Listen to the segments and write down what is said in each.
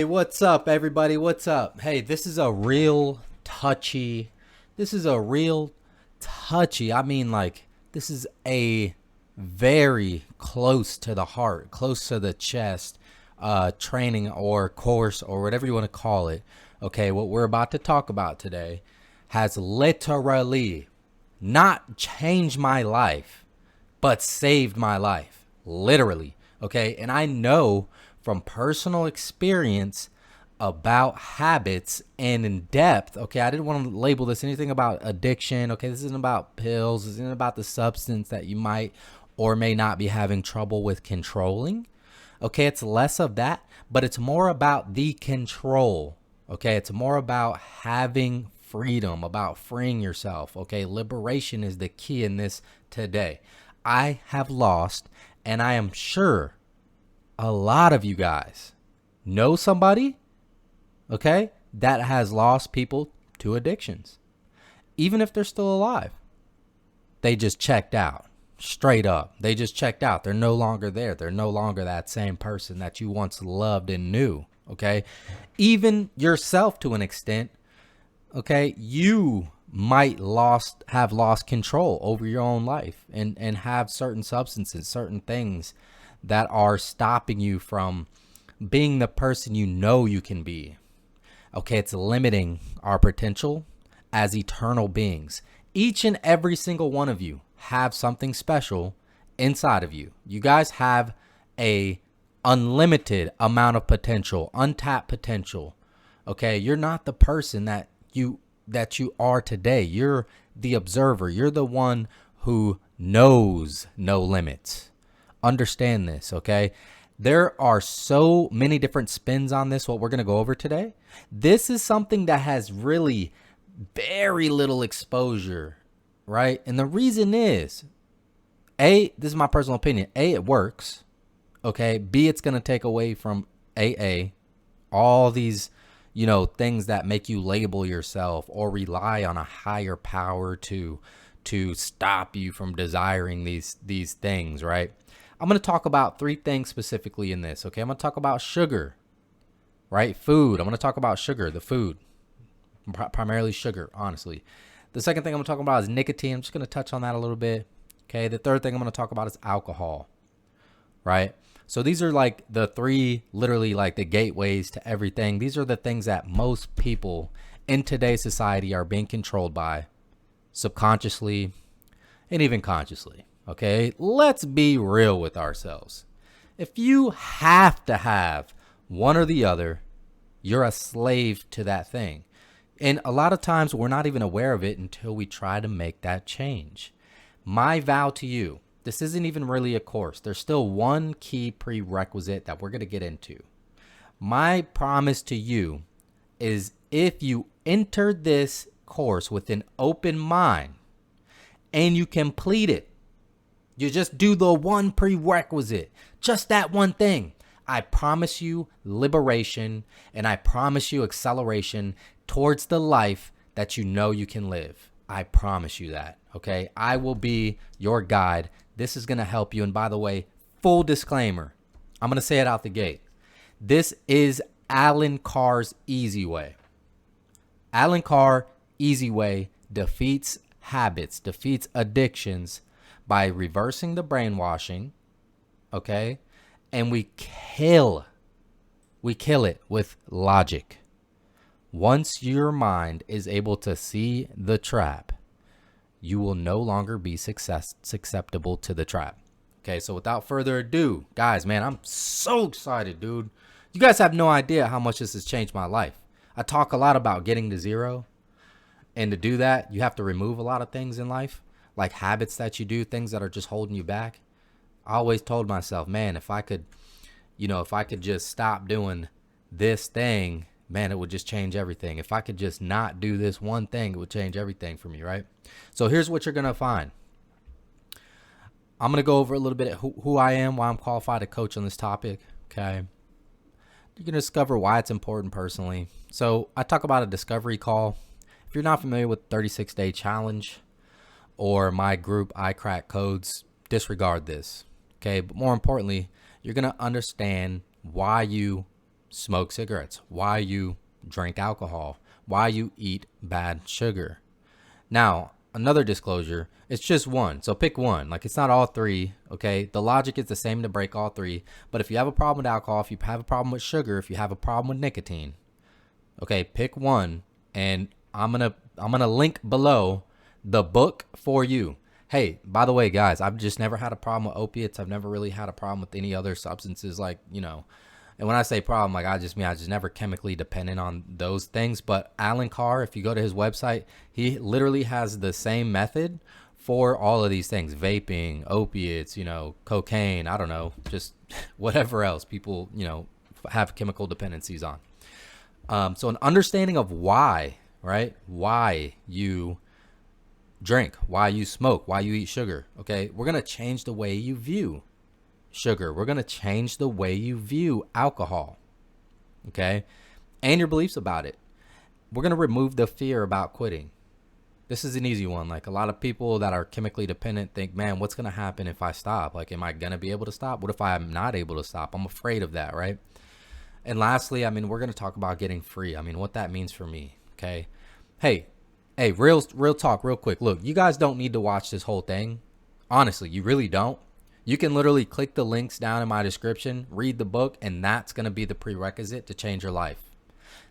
Hey, what's up, everybody? What's up? Hey, this is a real touchy. This is a real touchy. This is a very close to the heart, close to the chest, training or course or whatever you want to call it. Okay, what we're about to talk about today has literally not changed my life, but saved my life, literally. Okay, and I know from personal experience about habits and in depth. Okay, I didn't want to label this anything about addiction. Okay, this isn't about pills. This isn't about the substance that you might or may not be having trouble with controlling. Okay, it's less of that, but it's more about the control. Okay, it's more about having freedom, about freeing yourself. Okay, liberation is the key in this today. I have lost, and I am sure a lot of you guys know somebody, okay, that has lost people to addictions. Even if they're still alive, they just checked out. Straight up. They just checked out. They're no longer there. They're no longer that same person that you once loved and knew, okay? Even yourself to an extent, okay? You might have lost control over your own life and have certain substances, certain things that are stopping you from being the person you know you can be. Okay, it's limiting our potential as eternal beings. Each and every single one of you have something special inside of you. You guys have a unlimited amount of potential, untapped potential. Okay, you're not the person that you are today. You're the observer. You're the one who knows no limits. Understand this, okay? There are so many different spins on this, what we're going to go over today. This is something that has really very little exposure, right? And the reason is, A, this is my personal opinion. A, it works, okay? B, it's going to take away from AA all these, things that make you label yourself or rely on a higher power to stop you from desiring these things, right? I'm going to talk about three things specifically in this, okay? I'm going to talk about sugar, right? Food. I'm going to talk about sugar, the food, primarily sugar, honestly. The second thing I'm going to talk about is nicotine. I'm just going to touch on that a little bit, okay? The third thing I'm going to talk about is alcohol, right? So these are like the three, literally like the gateways to everything. These are the things that most people in today's society are being controlled by subconsciously and even consciously. Okay, let's be real with ourselves. If you have to have one or the other, you're a slave to that thing. And a lot of times we're not even aware of it until we try to make that change. My vow to you, this isn't even really a course. There's still one key prerequisite that we're going to get into. My promise to you is if you enter this course with an open mind and you complete it, you just do the one prerequisite, just that one thing. I promise you liberation, and I promise you acceleration towards the life that you know you can live. I promise you that, okay? I will be your guide. This is going to help you. And by the way, full disclaimer, I'm going to say it out the gate. This is Allen Carr's Easyway. Allen Carr, Easyway, defeats habits, defeats addictions, by reversing the brainwashing, okay? And we kill it with logic. Once your mind is able to see the trap, you will no longer be susceptible to the trap. Okay, so without further ado, guys, man, I'm so excited, dude. You guys have no idea how much this has changed my life. I talk a lot about getting to zero, and to do that, you have to remove a lot of things in life. Like habits that you do, things that are just holding you back. I always told myself, man, if I could just stop doing this thing, man, it would just change everything. If I could just not do this one thing, it would change everything for me, right? So here's what you're going to find. I'm going to go over a little bit of who I am, why I'm qualified to coach on this topic, okay? You're going to discover why it's important personally. So I talk about a discovery call. If you're not familiar with 36-day challenge, or my group, I Crack Codes, disregard this, okay? But more importantly, you're going to understand why you smoke cigarettes, why you drink alcohol, why you eat bad sugar. Now, another disclosure, it's just one. So pick one. Like, it's not all three, okay? The logic is the same to break all three. But if you have a problem with alcohol, if you have a problem with sugar, if you have a problem with nicotine, okay, pick one. And I'm gonna link below the book for you. Hey, by the way, guys, I've just never had a problem with opiates. I've never really had a problem with any other substances, like, you know. And when I say problem, like, I just never chemically dependent on those things. But Allen Carr, if you go to his website, he literally has the same method for all of these things: vaping, opiates, you know, cocaine, I don't know, just whatever else people, you know, have chemical dependencies on. So an understanding of why, right? Why you drink, why you smoke, why you eat sugar. Okay, we're gonna change the way you view sugar. We're going to change the way you view alcohol, okay, and your beliefs about it. We're going to remove the fear about quitting. This is an easy one. Like, a lot of people that are chemically dependent think, man, what's going to happen if I stop? Like, am I going to be able to stop? What if I'm not able to stop? I'm afraid of that, right? And lastly, I mean, we're going to talk about getting free. I mean, what that means for me, okay? Hey, real talk, real quick. Look, you guys don't need to watch this whole thing. Honestly, you really don't. You can literally click the links down in my description, read the book, and that's going to be the prerequisite to change your life.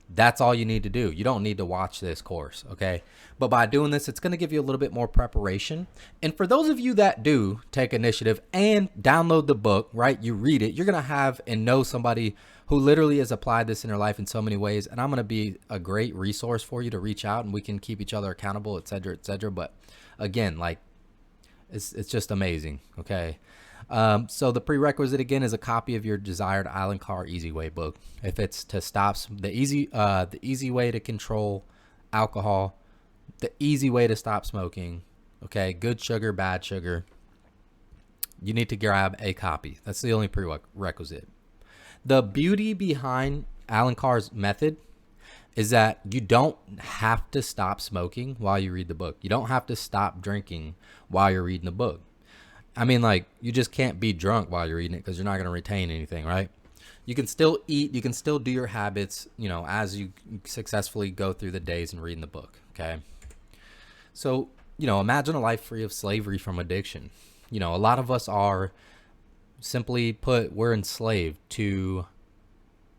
That's all you need to do. You don't need to watch this course, okay? But by doing this, it's going to give you a little bit more preparation. And for those of you that do take initiative and download the book, right, you read it, you're going to have and know somebody who literally has applied this in their life in so many ways. And I'm going to be a great resource for you to reach out, and we can keep each other accountable, et cetera, et cetera. But again, like, it's just amazing, okay? So the prerequisite again is a copy of your desired Allen Carr Easyway book. If it's to stop the easy way to control alcohol, the easy way to stop smoking, okay, good sugar, bad sugar, you need to grab a copy. That's the only prerequisite. The beauty behind Allen Carr's method is that you don't have to stop smoking while you read the book. You don't have to stop drinking while you're reading the book. I mean, like, you just can't be drunk while you're reading it because you're not going to retain anything, right? You can still eat. You can still do your habits, you know, as you successfully go through the days and reading the book, okay? So, you know, imagine a life free of slavery from addiction. You know, a lot of us are, simply put, we're enslaved to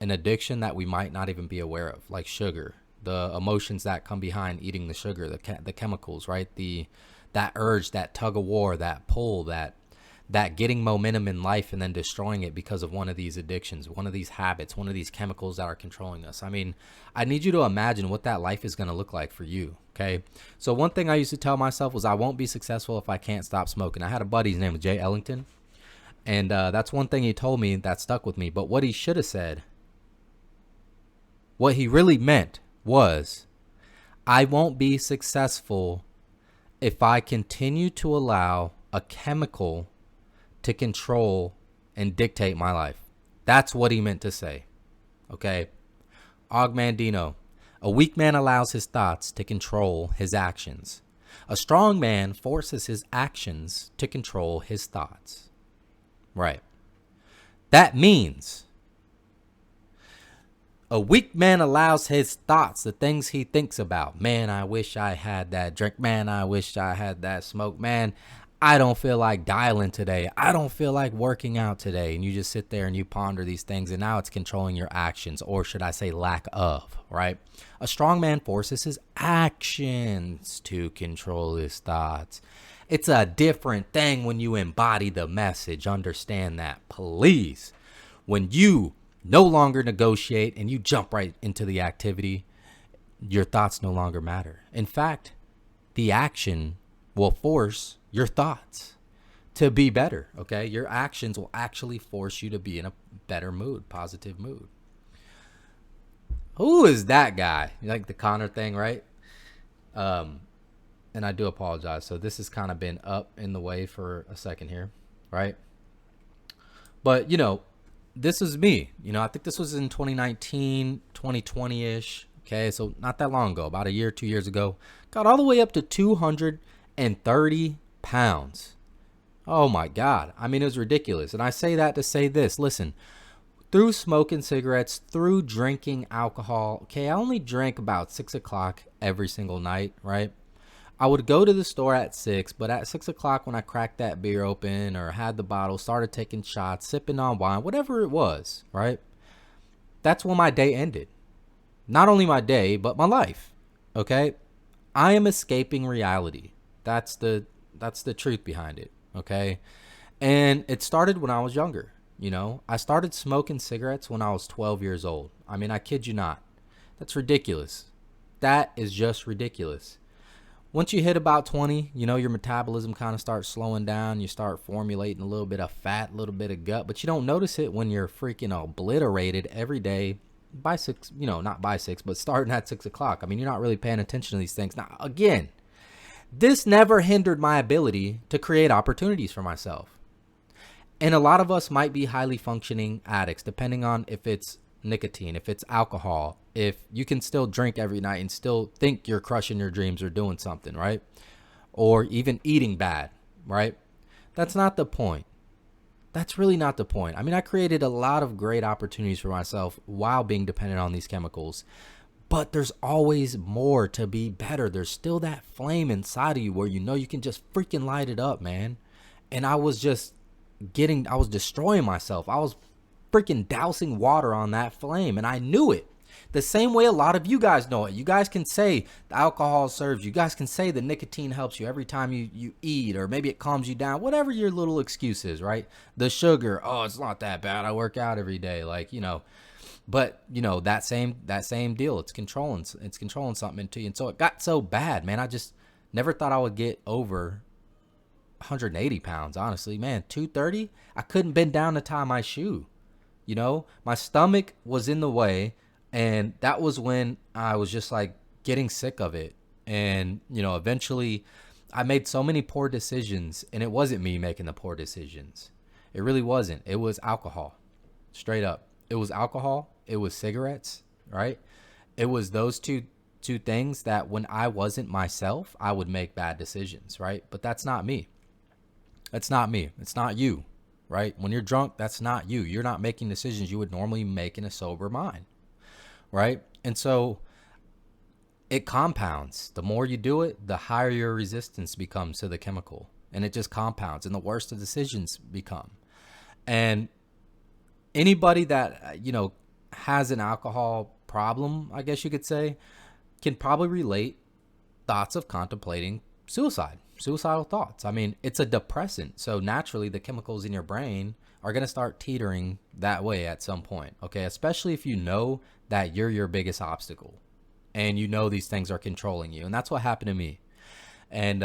an addiction that we might not even be aware of, like sugar, the emotions that come behind eating the sugar, the chemicals, right? That urge, that tug of war, that pull, that getting momentum in life and then destroying it because of one of these addictions, one of these habits, one of these chemicals that are controlling us. I mean, I need you to imagine what that life is going to look like for you, okay? So one thing I used to tell myself was I won't be successful if I can't stop smoking. I had a buddy, his name was Jay Ellington, and that's one thing he told me that stuck with me. But what he should have said, what he really meant was, I won't be successful if I continue to allow a chemical to control and dictate my life. That's what he meant to say, okay? Og Mandino, a weak man allows his thoughts to control his actions. A strong man forces his actions to control his thoughts. Right. That means a weak man allows his thoughts, the things he thinks about. Man, I wish I had that drink. Man, I wish I had that smoke. Man, I don't feel like dialing today. I don't feel like working out today. And you just sit there and you ponder these things, and now it's controlling your actions, or should I say lack of, right? A strong man forces his actions to control his thoughts. It's a different thing when you embody the message. Understand that, please. When you no longer negotiate and you jump right into the activity, your thoughts no longer matter. In fact, the action will force your thoughts to be better, okay? Your actions will actually force you to be in a better mood, positive mood. Who is that guy? You like the Connor thing, right? And I do apologize. So this has kind of been up in the way for a second here, right? But, you know, this is me. You know, I think this was in 2019, 2020-ish. Okay, so not that long ago, about a year, 2 years ago. Got all the way up to 230 pounds. Oh my God. I mean, it was ridiculous. And I say that to say this. Listen, through smoking cigarettes, through drinking alcohol. Okay, I only drank about 6 o'clock every single night, right? I would go to the store at 6, but at 6 o'clock when I cracked that beer open or had the bottle, started taking shots, sipping on wine, whatever it was, right? That's when my day ended. Not only my day, but my life, okay? I am escaping reality. That's the truth behind it, okay? And it started when I was younger, you know? I started smoking cigarettes when I was 12 years old. I mean, I kid you not. That's ridiculous. That is just ridiculous. Once you hit about 20, you know, your metabolism kind of starts slowing down. You start formulating a little bit of fat, a little bit of gut, but you don't notice it when you're freaking obliterated every day by 6, you know, not by 6, but starting at 6 o'clock. I mean, you're not really paying attention to these things. Now, again, this never hindered my ability to create opportunities for myself. And a lot of us might be highly functioning addicts, depending on if it's nicotine, if it's alcohol, if you can still drink every night and still think you're crushing your dreams or doing something, right? Or even eating bad, right? That's not the point. That's really not the point. I mean, I created a lot of great opportunities for myself while being dependent on these chemicals, but there's always more to be better. There's still that flame inside of you where you know you can just freaking light it up, man. And I was destroying myself. I was freaking dousing water on that flame, and I knew it. The same way a lot of you guys know it. You guys can say the alcohol serves you. You guys can say the nicotine helps you every time you eat, or maybe it calms you down, whatever your little excuse is, right? The sugar, oh, it's not that bad. I work out every day, like, you know. But, you know, that same deal. It's controlling something into you. And so it got so bad, man. I just never thought I would get over 180 pounds, honestly. Man, 230, I couldn't bend down to tie my shoe. You know, my stomach was in the way, and that was when I was just like getting sick of it. And, you know, eventually I made so many poor decisions, and it wasn't me making the poor decisions. It really wasn't. It was alcohol. Straight up. It was alcohol. It was cigarettes, right? It was those two things that when I wasn't myself, I would make bad decisions, right? But that's not me. That's not me. It's not you. Right? When you're drunk, that's not you. You're not making decisions you would normally make in a sober mind. Right? And so it compounds. The more you do it, the higher your resistance becomes to the chemical. And it just compounds, and the worse the decisions become. And anybody that, you know, has an alcohol problem, I guess you could say, can probably relate thoughts of contemplating suicidal thoughts. I mean, it's a depressant. So naturally, the chemicals in your brain are going to start teetering that way at some point. Okay. Especially if you know that you're your biggest obstacle and you know these things are controlling you. And that's what happened to me. And,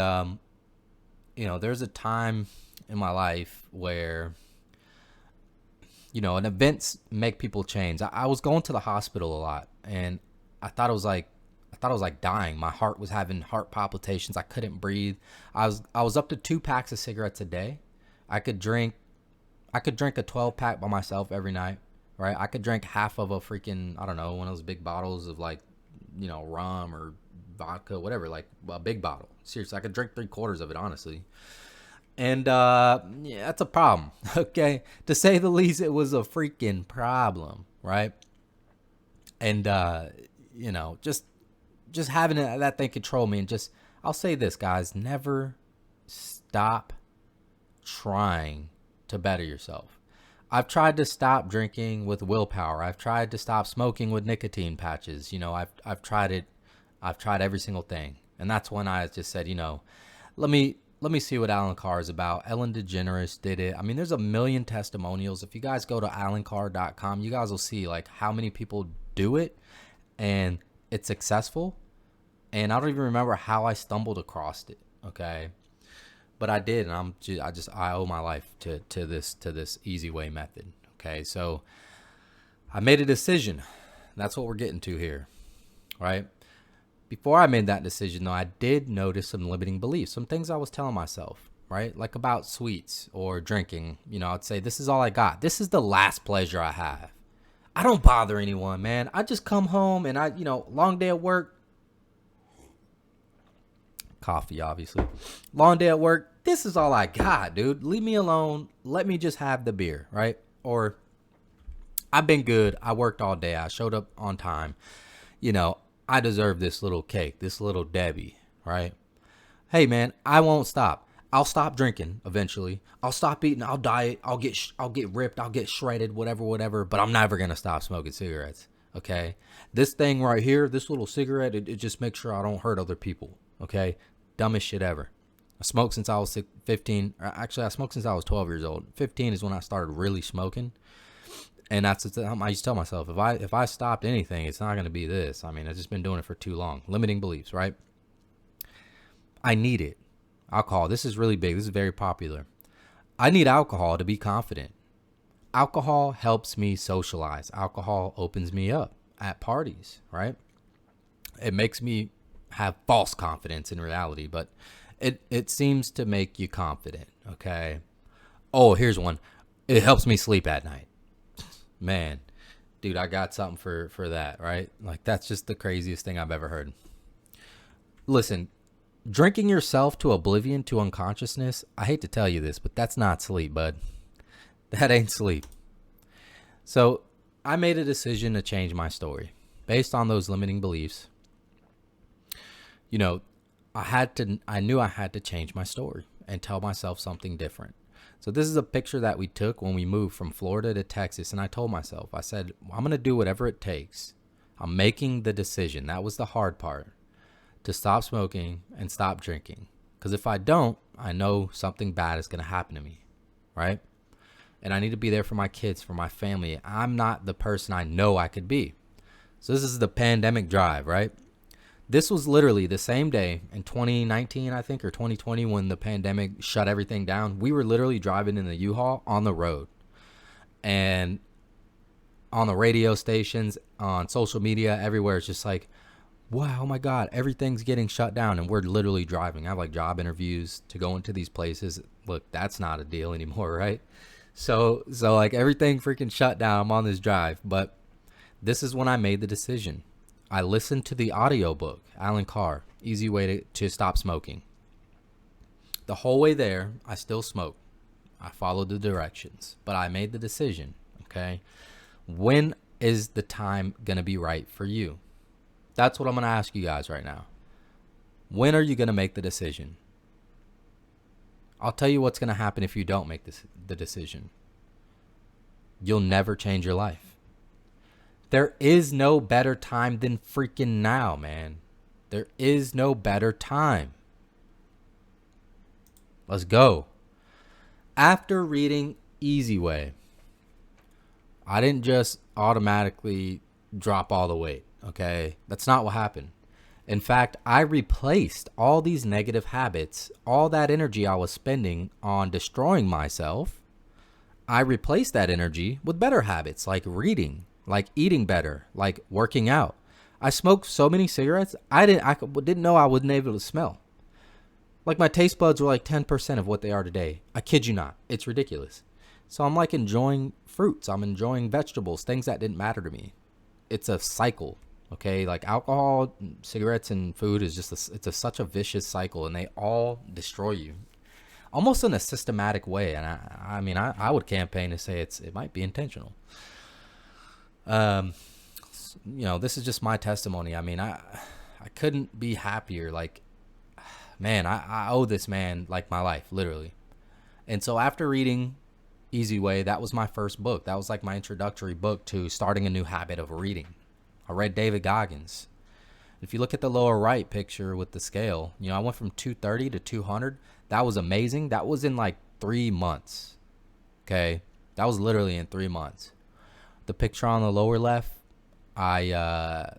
you know, there's a time in my life where, you know, and events make people change. I was going to the hospital a lot, and I thought it was like dying. My heart was having heart palpitations. I couldn't breathe. I was up to 2 packs of cigarettes a day. I could drink a 12 pack by myself every night, right? I could drink half of a freaking, I don't know, one of those big bottles of, like, you know, rum or vodka, whatever, like a big bottle. Seriously, I could drink 3/4 of it, honestly. And yeah, that's a problem. Okay. To say the least, it was a freaking problem, right? And you know, just having that thing control me. And just, I'll say this, guys, never stop trying to better yourself. I've tried to stop drinking with willpower. I've tried to stop smoking with nicotine patches. You know, I've tried it. I've tried every single thing. And that's when I just said, you know, let me see what Allen Carr is about. Ellen DeGeneres did it. I mean, there's a million testimonials. If you guys go to allencarr.com, you guys will see like how many people do it and it's successful. And I don't even remember how I stumbled across it. Okay. But I did. And I owe my life to this Easyway method. Okay. So I made a decision. That's what we're getting to here. Right. Before I made that decision, though, I did notice some limiting beliefs, some things I was telling myself, right? Like about sweets or drinking. You know, I'd say, this is all I got. This is the last pleasure I have. I don't bother anyone, man. I just come home and long day at work. Coffee, obviously. Long day at work. This is all I got, dude. Leave me alone. Let me just have the beer, right? Or I've been good. I worked all day. I showed up on time. You know, I deserve this little cake, this little Debbie, right? Hey man, I won't stop. I'll stop drinking eventually. I'll stop eating. I'll diet. I'll get ripped. I'll get shredded. Whatever. But I'm never gonna stop smoking cigarettes. Okay. This thing right here, this little cigarette, it just makes sure I don't hurt other people. Okay. Dumbest shit ever. I smoked since I was 15. Actually, I smoked since I was 12 years old. 15 is when I started really smoking. And that's the time I used to tell myself, if I stopped anything, it's not gonna be this. I mean, I've just been doing it for too long. Limiting beliefs, right? I need it. Alcohol. This is really big. This is very popular. I need alcohol to be confident. Alcohol helps me socialize. Alcohol opens me up at parties, right? It makes me have false confidence in reality, but it seems to make you confident, okay? Oh, here's one. It helps me sleep at night. Man, dude, I got something for that, right? Like, that's just the craziest thing I've ever heard. Listen, drinking yourself to oblivion, to unconsciousness, I hate to tell you this, but that's not sleep, bud. That ain't sleep. So I made a decision to change my story based on those limiting beliefs. You know, I knew I had to change my story and tell myself something different. So this is a picture that we took when we moved from Florida to Texas. And I told myself, I said, I'm going to do whatever it takes. I'm making the decision. That was the hard part, to stop smoking and stop drinking. Because if I don't, I know something bad is going to happen to me, right? And I need to be there for my kids, for my family. I'm not the person I know I could be. So this is the pandemic drive, right? This was literally the same day in 2019, I think, or 2020, when the pandemic shut everything down. We were literally driving in the U-Haul on the road. And on the radio stations, on social media, everywhere, it's just like, wow, oh my God, everything's getting shut down. And we're literally driving. I have like job interviews to go into these places. Look, that's not a deal anymore, right? So like everything freaking shut down. I'm on this drive. But this is when I made the decision. I listened to the audiobook, Allen Carr, Easyway to Stop Smoking. The whole way there, I still smoked. I followed the directions, but I made the decision, okay? When is the time going to be right for you? That's what I'm going to ask you guys right now. When are you going to make the decision? I'll tell you what's going to happen if you don't make the decision. You'll never change your life. There is no better time than freaking now, man. There is no better time. Let's go. After reading Easyway, I didn't just automatically drop all the weight, okay? That's not what happened. In fact, I replaced all these negative habits, all that energy I was spending on destroying myself. I replaced that energy with better habits like reading, like eating better, like working out. I smoked so many cigarettes, I didn't know I wasn't able to smell. Like my taste buds were like 10% of what they are today. I kid you not. It's ridiculous. So I'm like enjoying fruits. I'm enjoying vegetables, things that didn't matter to me. It's a cycle, okay? Like alcohol, cigarettes, and food is just such a vicious cycle, and they all destroy you, almost in a systematic way. And I mean, I would campaign to say it might be intentional. This is just my testimony. I mean, I couldn't be happier. Like, man, I owe this man like my life, literally. And so after reading Easyway, that was my first book. That was like my introductory book to starting a new habit of reading. I read David Goggins. If you look at the lower right picture with the scale, I went from 230 to 200. That was amazing. That was in like 3 months. Okay. That was literally in 3 months. The picture on the lower left, I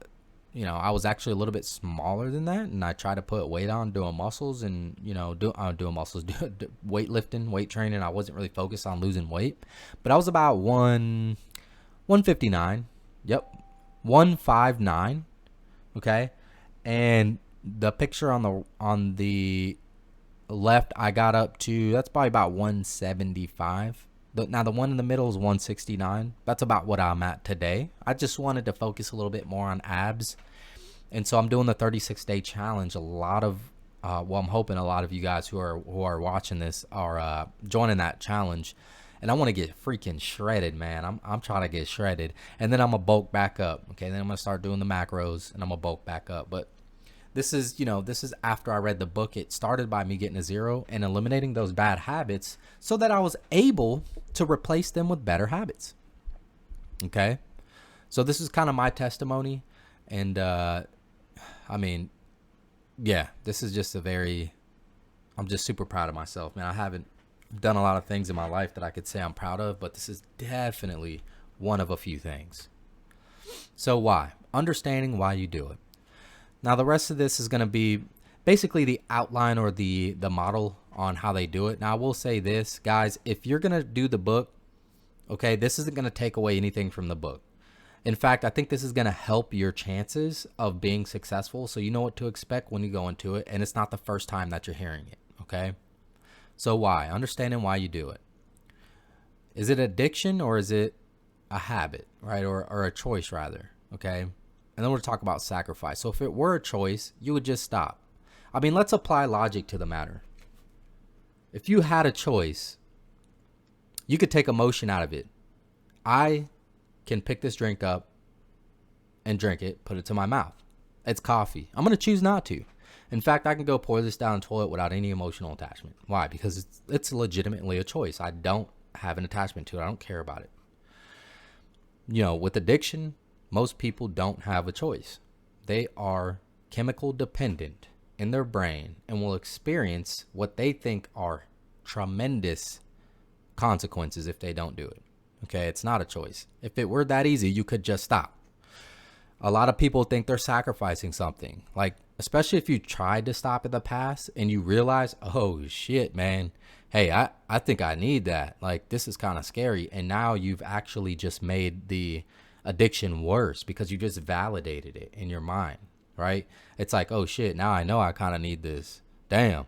was actually a little bit smaller than that, and I tried to put weight on, doing muscles, and doing muscles, weightlifting, weight training. I wasn't really focused on losing weight, but I was about 159. Yep, 159. Okay, and the picture on the left, I got up to, that's probably about 175. Now the one in the middle is 169. That's about what I'm at today. I just wanted to focus a little bit more on abs. And so I'm doing the 36-day challenge. I'm hoping a lot of you guys who are watching this are joining that challenge. and I want to get freaking shredded, man. I'm trying to get shredded, and then I'm gonna bulk back up. Okay, then I'm gonna start doing the macros, and I'm gonna bulk back up. But this is, this is after I read the book. It started by me getting a 0 and eliminating those bad habits so that I was able to replace them with better habits. Okay, so this is kind of my testimony, and yeah, this is just I'm just super proud of myself, man. I haven't done a lot of things in my life that I could say I'm proud of, but this is definitely one of a few things. So why? Understanding why you do it. Now, the rest of this is going to be basically the outline or the model on how they do it. Now, I will say this, guys, if you're going to do the book, okay, this isn't going to take away anything from the book. In fact, I think this is going to help your chances of being successful, so you know what to expect when you go into it, and it's not the first time that you're hearing it, okay? So why? Understanding why you do it. Is it addiction or is it a habit, right? Or a choice, rather, okay? And then we'll talk about sacrifice. So if it were a choice, you would just stop. I mean, let's apply logic to the matter. If you had a choice, you could take emotion out of it. I can pick this drink up and drink it, put it to my mouth. It's coffee. I'm going to choose not to. In fact, I can go pour this down the toilet without any emotional attachment. Why? Because it's legitimately a choice. I don't have an attachment to it. I don't care about it. With addiction, most people don't have a choice. They are chemical dependent in their brain and will experience what they think are tremendous consequences if they don't do it. Okay, it's not a choice. If it were that easy, you could just stop. A lot of people think they're sacrificing something. Like, especially if you tried to stop in the past and you realize, oh shit, man, hey, I think I need that. Like, this is kind of scary. And now you've actually just made the addiction worse because you just validated it in your mind, right? It's like, oh shit, now I know I kind of need this. Damn.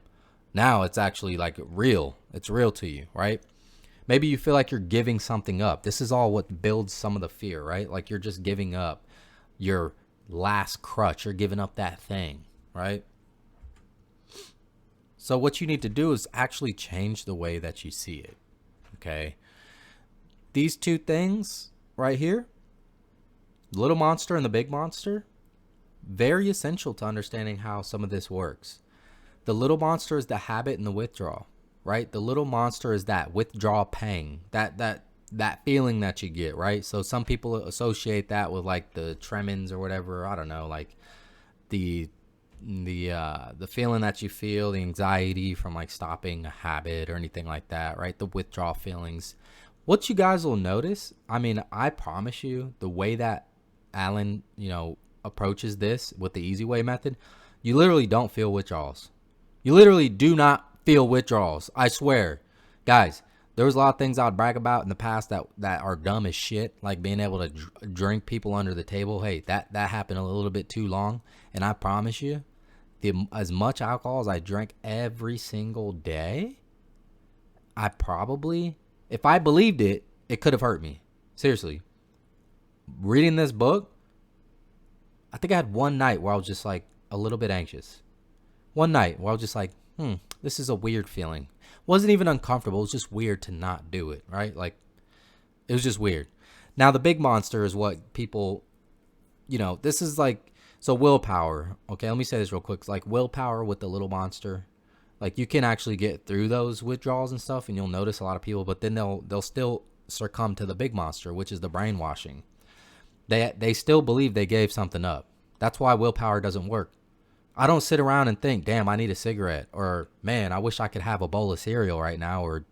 Now it's actually like real. It's real to you, right? Maybe you feel like you're giving something up. This is all what builds some of the fear, right? Like you're just giving up your last crutch. You're giving up that thing, right? So what you need to do is actually change the way that you see it, okay? These two things right here, the little monster and the big monster, very essential to understanding how some of this works. The little monster is the habit and the withdrawal, right? The little monster is that withdrawal pang, that feeling that you get, right? So some people associate that with like the tremens or whatever. I don't know, like the feeling that you feel, the anxiety from like stopping a habit or anything like that, right? The withdrawal feelings. What you guys will notice, I mean, I promise you, the way that Allen, approaches this with the Easyway method, you literally don't feel withdrawals. You literally do not feel withdrawals. I swear. Guys, there was a lot of things I'd brag about in the past that are dumb as shit, like being able to drink people under the table. Hey, that happened a little bit too long, and I promise you, as much alcohol as I drank every single day, I probably, if I believed it, it could have hurt me. Seriously. Reading this book, I think I had one night where I was just like a little bit anxious. One night where I was just like, this is a weird feeling. Wasn't even uncomfortable. It was just weird to not do it, right? Like, it was just weird. Now, the big monster is what people, this is like, so willpower. Okay, let me say this real quick. It's like willpower with the little monster. Like, you can actually get through those withdrawals and stuff, and you'll notice a lot of people, but then they'll still succumb to the big monster, which is the brainwashing. They still believe they gave something up. That's why willpower doesn't work. I don't sit around and think, damn, I need a cigarette, or man, I wish I could have a bowl of cereal right now, or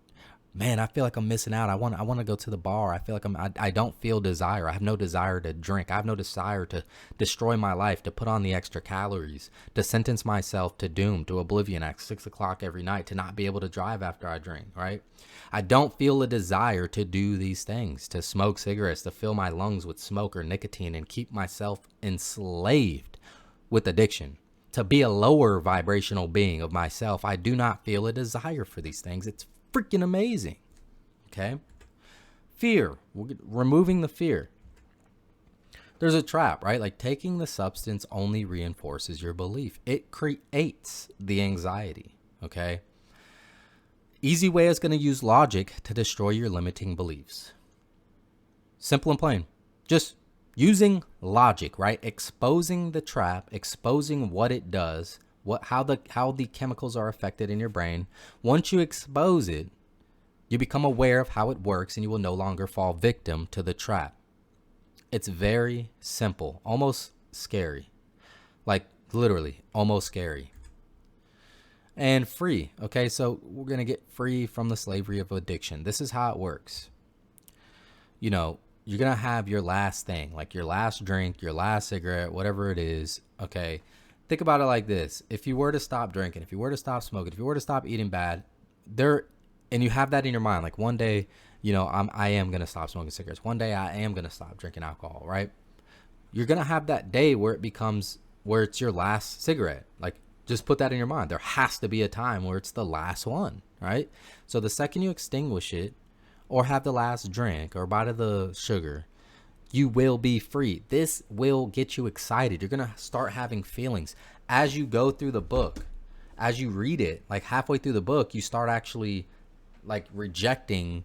man, I feel like I'm missing out. I want to go to the bar. I feel like I don't feel desire. I have no desire to drink. I have no desire to destroy my life, to put on the extra calories, to sentence myself to doom, to oblivion at 6 o'clock every night, to not be able to drive after I drink, right? I don't feel a desire to do these things, to smoke cigarettes, to fill my lungs with smoke or nicotine and keep myself enslaved with addiction. To be a lower vibrational being of myself, I do not feel a desire for these things. It's freaking amazing. Okay? Fear. Removing the fear. There's a trap, right? Like taking the substance only reinforces your belief. It creates the anxiety. Okay? Easyway is going to use logic to destroy your limiting beliefs. Simple and plain. Just using logic, right? Exposing the trap, exposing what it does, how the chemicals are affected in your brain. Once you expose it, you become aware of how it works and you will no longer fall victim to the trap. It's very simple, almost scary. Like literally, almost scary. And free. Okay, so we're going to get free from the slavery of addiction. This is how it works. You know, you're going to have your last thing, like your last drink, your last cigarette, whatever it is. Okay, think about it like this. If you were to stop drinking, if you were to stop smoking, if you were to stop eating bad, and you have that in your mind, like one day, you know, I am going to stop smoking cigarettes. One day I am going to stop drinking alcohol, right? You're going to have that day where it's your last cigarette. Like, just put that in your mind. There has to be a time where it's the last one, right? So the second you extinguish it or have the last drink or bite of the sugar, you will be free. This will get you excited. You're going to start having feelings as you go through the book. As you read it, like halfway through the book, you start actually like rejecting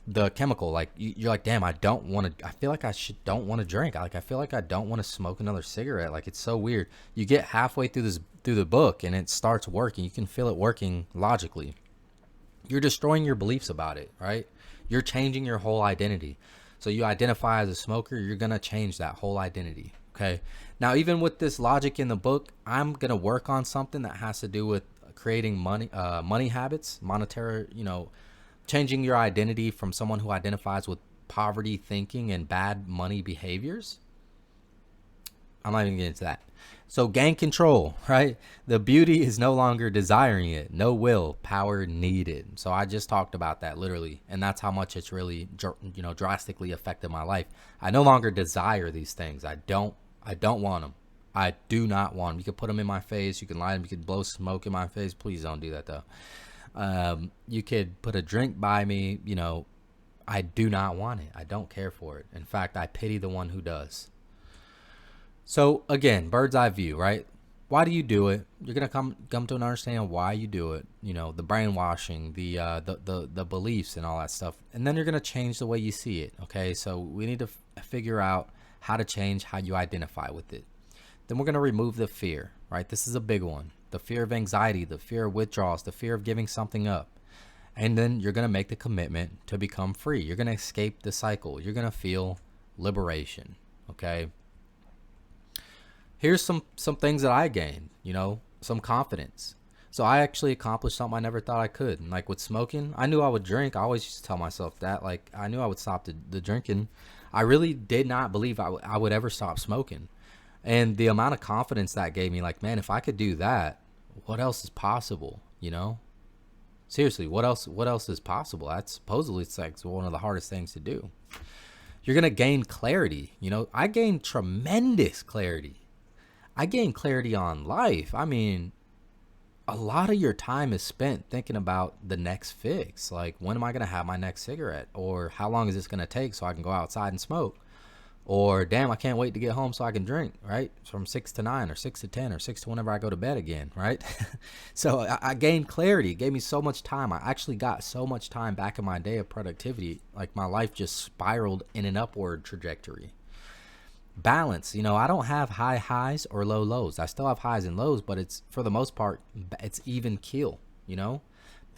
the chemical. Like you're like, damn, I feel like don't want to drink. I feel like I don't want to smoke another cigarette. Like, it's so weird. You get halfway through the book and it starts working. You can feel it working logically. You're destroying your beliefs about it, right? You're changing your whole identity. So you identify as a smoker, you're going to change that whole identity. Okay. Now, even with this logic in the book, I'm going to work on something that has to do with creating money habits, monetary, changing your identity from someone who identifies with poverty thinking and bad money behaviors. I'm not even getting into that. So gain control, right? The beauty is no longer desiring it. No will, power needed. So I just talked about that literally. And that's how much it's really, drastically affected my life. I no longer desire these things. I don't want them. I do not want them. You can put them in my face. You can light them. You can blow smoke in my face. Please don't do that though. You could put a drink by me. I do not want it. I don't care for it. In fact, I pity the one who does. So again, bird's eye view, right? Why do you do it? You're gonna come to an understanding of why you do it. The brainwashing, the beliefs, and all that stuff, and then you're gonna change the way you see it. Okay, so we need to figure out how to change how you identify with it. Then we're gonna remove the fear, right? This is a big one: the fear of anxiety, the fear of withdrawals, the fear of giving something up, and then you're gonna make the commitment to become free. You're gonna escape the cycle. You're gonna feel liberation. Okay. Here's some things that I gained, some confidence. So I actually accomplished something I never thought I could. And like with smoking, I knew I would drink. I always used to tell myself that. Like, I knew I would stop the drinking. I really did not believe I would ever stop smoking. And the amount of confidence that gave me, like, man, if I could do that, what else is possible, Seriously, what else is possible? That's supposedly it's like one of the hardest things to do. You're going to gain clarity. I gained tremendous clarity. I gained clarity on life. I mean, a lot of your time is spent thinking about the next fix. Like, when am I going to have my next cigarette? Or how long is this going to take so I can go outside and smoke? Or, damn, I can't wait to get home so I can drink, right? From 6 to 9 or 6 to 10 or 6 to whenever I go to bed again, right? So I gained clarity. It gave me so much time. I actually got so much time back in my day of productivity. Like, my life just spiraled in an upward trajectory. Balance, I don't have high highs or low lows. I still have highs and lows, but it's, for the most part, it's even keel, and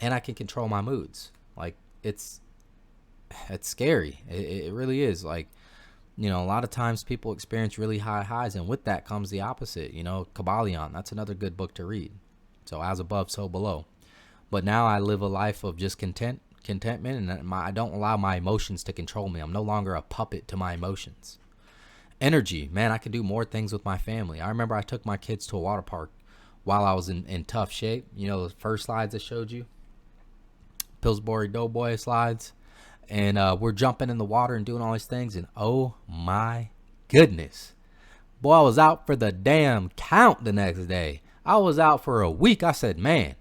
I can control my moods. Like, it's scary. It really is. Like, a lot of times people experience really high highs, and with that comes the opposite. Kabbalion, that's another good book to read. So as above, so below. But now I live a life of just contentment, and I don't allow my emotions to control me. I'm no longer a puppet to my emotions. Energy, man, I can do more things with my family. I remember I took my kids to a water park while I was in tough shape. The first slides I showed you, Pillsbury Doughboy slides. And we're jumping in the water and doing all these things. And oh my goodness, boy, I was out for the damn count the next day. I was out for a week. I said, man,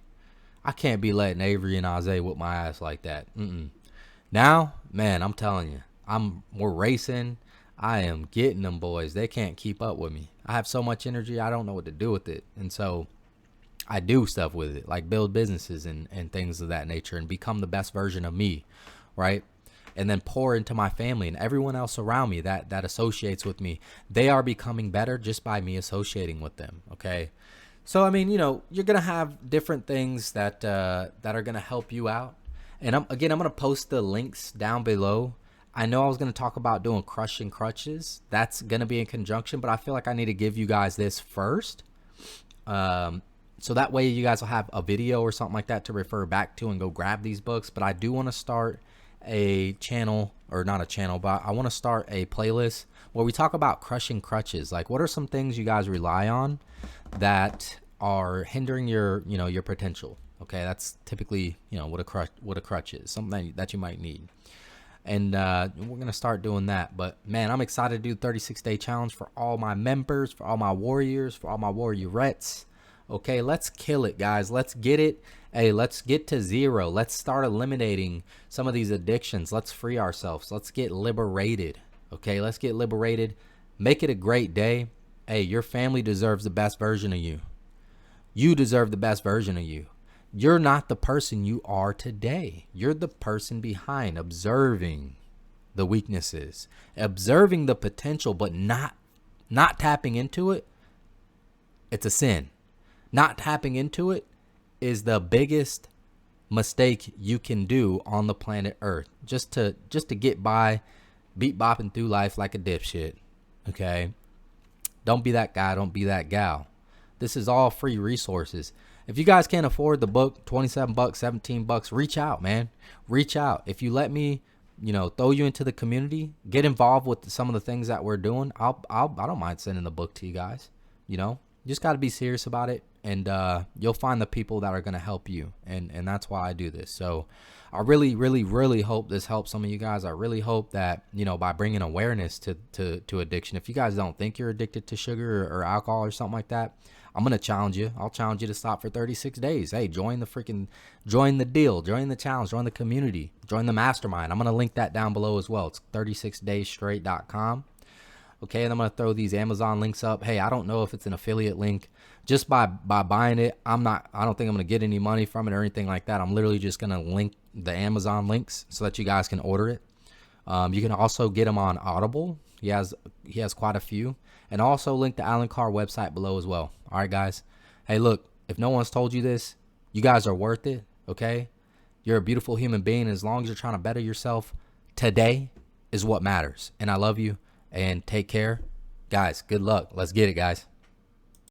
I can't be letting Avery and Isaiah whip my ass like that. Now, man, I'm telling you, we're racing. I am getting them boys. They can't keep up with me. I have so much energy. I don't know what to do with it. And so I do stuff with it, like build businesses and things of that nature and become the best version of me, right? And then pour into my family and everyone else around me that associates with me. They are becoming better just by me associating with them, okay? So, I mean, you know, you're going to have different things that are going to help you out. And I'm going to post the links down below. I know I was going to talk about doing crushing crutches. That's going to be in conjunction, but I feel like I need to give you guys this first. So that way you guys will have a video or something like that to refer back to and go grab these books. But I do want to start a channel, or not a channel, but I want to start a playlist where we talk about crushing crutches. Like, what are some things you guys rely on that are hindering your, you know, your potential? Okay, that's typically, you know, what a crutch is, something that you might need. And we're gonna start doing that. But man, I'm excited to do 36-day challenge for all my members, for all my warriors, for all my warriorettes. Okay, let's kill it, guys. Let's get it. Hey, let's get to 0. Let's start eliminating some of these addictions. Let's free ourselves. Let's get liberated. Okay, let's get liberated. Make it a great day. Hey, your family deserves the best version of you. You deserve the best version of you. You're not the person you are today. You're the person behind, observing the weaknesses, observing the potential, but not tapping into it. It's a sin. Not tapping into it is the biggest mistake you can do on the planet Earth. Just to get by, beat bopping through life like a dipshit. Okay? Don't be that guy. Don't be that gal. This is all free resources. If you guys can't afford the book, $27, $17, reach out, man. Reach out. If you let me, you know, throw you into the community, get involved with some of the things that we're doing, I don't mind sending the book to you guys. You know, you just got to be serious about it, and you'll find the people that are going to help you, and that's why I do this. So I really, really, really hope this helps some of you guys. I really hope that, you know, by bringing awareness to addiction, if you guys don't think you're addicted to sugar or alcohol or something like that, I'm going to challenge you. I'll challenge you to stop for 36 days. Hey, join the deal, join the challenge, join the community, join the mastermind. I'm going to link that down below as well. It's 36daysstraight.com. Okay, and I'm going to throw these Amazon links up. Hey, I don't know if it's an affiliate link. Just by buying it, I don't think I'm going to get any money from it or anything like that. I'm literally just going to link the Amazon links so that you guys can order it. You can also get them on Audible. He has quite a few. And also link the Allen Carr website below as well. All right, guys. Hey, look, if no one's told you this, you guys are worth it, okay? You're a beautiful human being. As long as you're trying to better yourself, today is what matters. And I love you, and take care. Guys, good luck. Let's get it, guys.